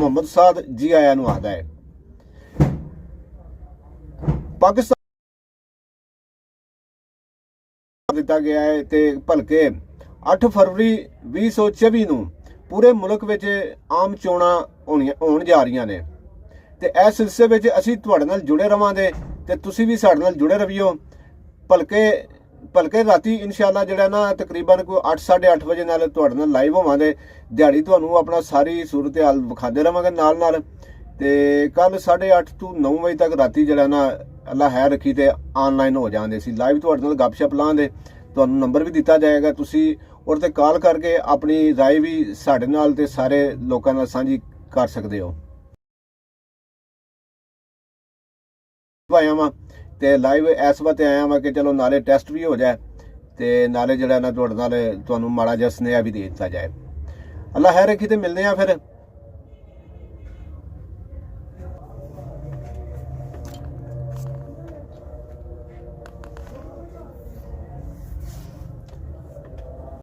ਮੁਹੰਮਦ ਸਾਦ ਜੀ ਆਇਆਂ ਨੂੰ ਆਖਦਾ ਹੈ। ਪਾਕਿਸਤਾਨ ਦਿੱਤਾ ਗਿਆ है ਤੇ ਭਲਕੇ 8 ਫਰਵਰੀ 2024 ਨੂੰ पूरे मुल्क ਵਿੱਚ आम ਚੋਣਾਂ ਹੋਣ ਜਾ ਰਹੀਆਂ ਨੇ ਤੇ ਇਸ ਸਿਲਸਿਲੇ ਵਿੱਚ ਅਸੀਂ ਤੁਹਾਡੇ ਨਾਲ ਜੁੜੇ ਰਵਾਂਗੇ ਤੇ ਤੁਸੀਂ ਵੀ ਸਾਡੇ ਨਾਲ ਜੁੜੇ ਰਹੀਓ। ਭਲਕੇ ਰਾਤੀ ਇਨਸ਼ਾਅੱਲਾ ਜਿਹੜਾ ਨਾ ਤਕਰੀਬਨ ਕੋਈ 8-8:30 ਵਜੇ ਨਾਲ ਤੁਹਾਡੇ ਨਾਲ ਲਾਈਵ ਹੋਵਾਂਗੇ। ਦਿਹਾੜੀ ਤੁਹਾਨੂੰ ਆਪਣਾ ਸਾਰੀ ਸੂਰਤ ਹਾਲ ਵਿਖਾਉਂਦੇ ਰਵਾਂਗੇ ਨਾਲ ਤੇ ਕੱਲ 8:30 ਤੋਂ 9 ਵਜੇ ਤੱਕ ਰਾਤੀ ਜਿਹੜਾ ਨਾ ਅੱਲਾ ਹੈ ਰੱਖੀ ਤੇ ਆਨਲਾਈਨ ਹੋ ਜਾਂਦੇ ਸੀ ਲਾਈਵ ਤੁਹਾਡੇ ਨਾਲ ਗੱਪਸ਼ਪ ਲਾਉਂਦੇ। ਤੁਹਾਨੂੰ ਨੰਬਰ ਵੀ ਦਿੱਤਾ ਜਾਏਗਾ, ਤੁਸੀਂ और ते कॉल करके अपनी राय भी साढ़े नाल ते सारे लोगों नाल सांझी कर सकते हो। आया वां ते लाइव इस वास्ते आया वां कि चलो नाले टेस्ट भी हो जाए ते नाले जिहड़ा ना तुहाडे नाल तुहानूं माड़ा जिहा सुनेहा भी दे दित्ता जाए। अल्लाह खैर रखी ते मिलदे आ फिर।